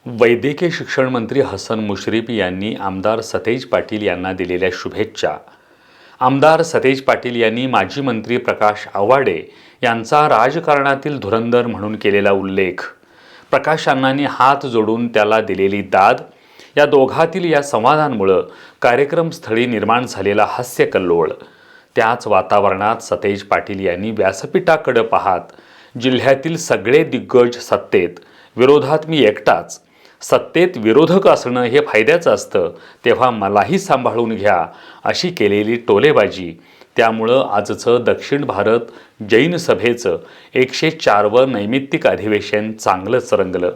वैद्यकीय शिक्षण मंत्री हसन मुश्रीफ यांनी आमदार सतेज पाटील यांना दिलेल्या शुभेच्छा. आमदार सतेज पाटील यांनी माजी मंत्री प्रकाश आव्हाडे यांचा राजकारणातील धुरंधर म्हणून केलेला उल्लेख, प्रकाश अण्णांनी हात जोडून त्याला दिलेली दाद, या दोघातील या संवादांमुळे कार्यक्रमस्थळी निर्माण झालेला हास्यकल्लोळ. त्याच वातावरणात सतेज पाटील यांनी व्यासपीठाकडे पाहत जिल्ह्यातील सगळे दिग्गज सत्तेत, विरोधात मी एकटाच, सत्तेत विरोधक असणं हे फायद्याचं असतं, तेव्हा मलाही सांभाळून घ्या अशी केलेली टोलेबाजी. त्यामुळं आजचं दक्षिण भारत जैन सभेचं 104वं नैमित्तिक अधिवेशन चांगलंच रंगलं.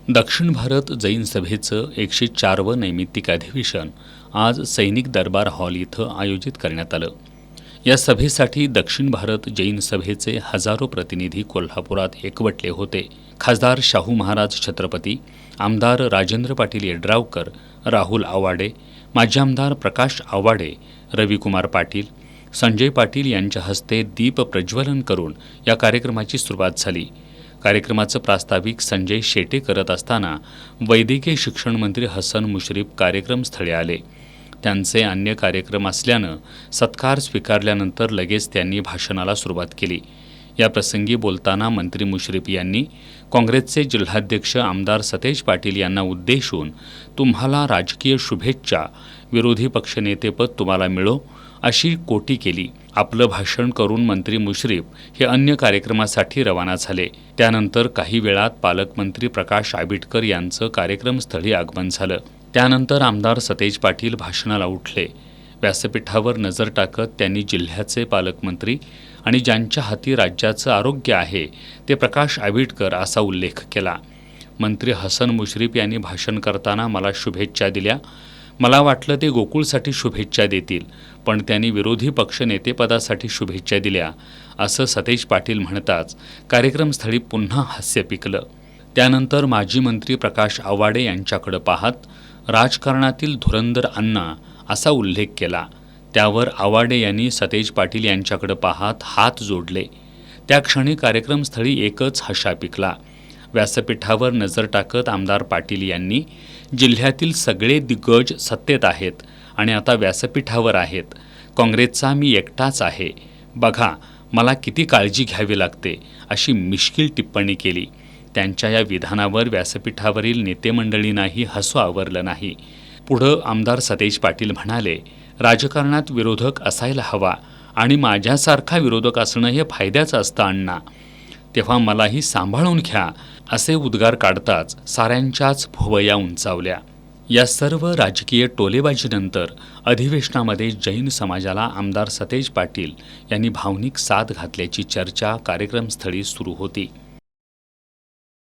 दक्षिण भारत जैन सभेचं 104वं नैमित्तिक अधिवेशन आज सैनिक दरबार हॉल इथं आयोजित करण्यात आलं. या सभेसाठी दक्षिण भारत जैन सभेचे हजारो प्रतिनिधी कोल्हापुरात एकवटले होते. खासदार शाहू महाराज छत्रपती, आमदार राजेंद्र पाटील यड्रावकर, राहुल आव्हाडे, माजी आमदार प्रकाश आव्हाडे, रविकुमार पाटील, संजय पाटील यांच्या हस्ते दीप प्रज्वलन करून या कार्यक्रमाची सुरुवात झाली. कार्यक्रमाचं प्रास्ताविक संजय शेटे करत असताना वैद्यकीय शिक्षण मंत्री हसन मुश्रीफ कार्यक्रमस्थळी आले. त्यांचे अन्य कार्यक्रम असल्यानं सत्कार स्वीकारल्यानंतर लगेच त्यांनी भाषणाला सुरुवात केली. या प्रसंगी बोलताना मंत्री मुश्रीफ यांनी काँग्रेसचे जिल्हाध्यक्ष आमदार सतेज पाटील यांना उद्देशून तुम्हाला राजकीय शुभेच्छा, विरोधी पक्षनेतेपद तुम्हाला मिळो अशी कोटी केली. आपलं भाषण करून मंत्री मुश्रीफ हे अन्य कार्यक्रमासाठी रवाना झाले. त्यानंतर काही वेळात पालकमंत्री प्रकाश आबिटकर यांचं कार्यक्रमस्थळी आगमन झालं. त्यानंतर आमदार सतेज पाटील भाषणाला उठले. व्यासपीठावर नजर टाकत त्यांनी जिल्ह्याचे पालकमंत्री आणि ज्यांच्या हाती राज्याचं आरोग्य आहे ते प्रकाश आबिटकर असा उल्लेख केला. मंत्री हसन मुश्रीफ यांनी भाषण करताना मला शुभेच्छा दिल्या. मला वाटलं ते गोकुळसाठी शुभेच्छा देतील, पण त्यांनी विरोधी पक्षनेतेपदासाठी शुभेच्छा दिल्या असं सतेज पाटील म्हणताच कार्यक्रमस्थळी पुन्हा हास्य पिकलं. त्यानंतर माजी मंत्री प्रकाश आव्हाडे यांच्याकडे पाहत राजकारणातील धुरंधर अण्णा असा उल्लेख केला. त्यावर आव्हाडे यांनी सतेज पाटील यांच्याकडे पाहत हात जोडले. त्या क्षणी कार्यक्रमस्थळी एकच हशा पिकला. व्यासपीठावर नजर टाकत आमदार पाटील यांनी जिल्ह्यातील सगळे दिग्गज सत्तेत आहेत आणि आता व्यासपीठावर आहेत. काँग्रेसचा मी एकटाच आहे. बघा मला किती काळजी घ्यावी लागते अशी मिश्कील टिप्पणी केली. त्यांच्या या विधानावर व्यासपीठावरील नेतेमंडळींनाही हसू आवरलं नाही. पुढं आमदार सतेज पाटील म्हणाले, राजकारणात विरोधक असायला हवा आणि माझ्यासारखा विरोधक असणं हे फायद्याचं असतं अण्णा, तेव्हा मलाही सांभाळून घ्या असे उद्गार काढताच साऱ्यांच्याच भुवया उंचावल्या. या सर्व राजकीय टोलेबाजीनंतर अधिवेशनामध्ये जैन समाजाला आमदार सतेज पाटील यांनी भावनिक साथ घातल्याची चर्चा कार्यक्रमस्थळी सुरू होती.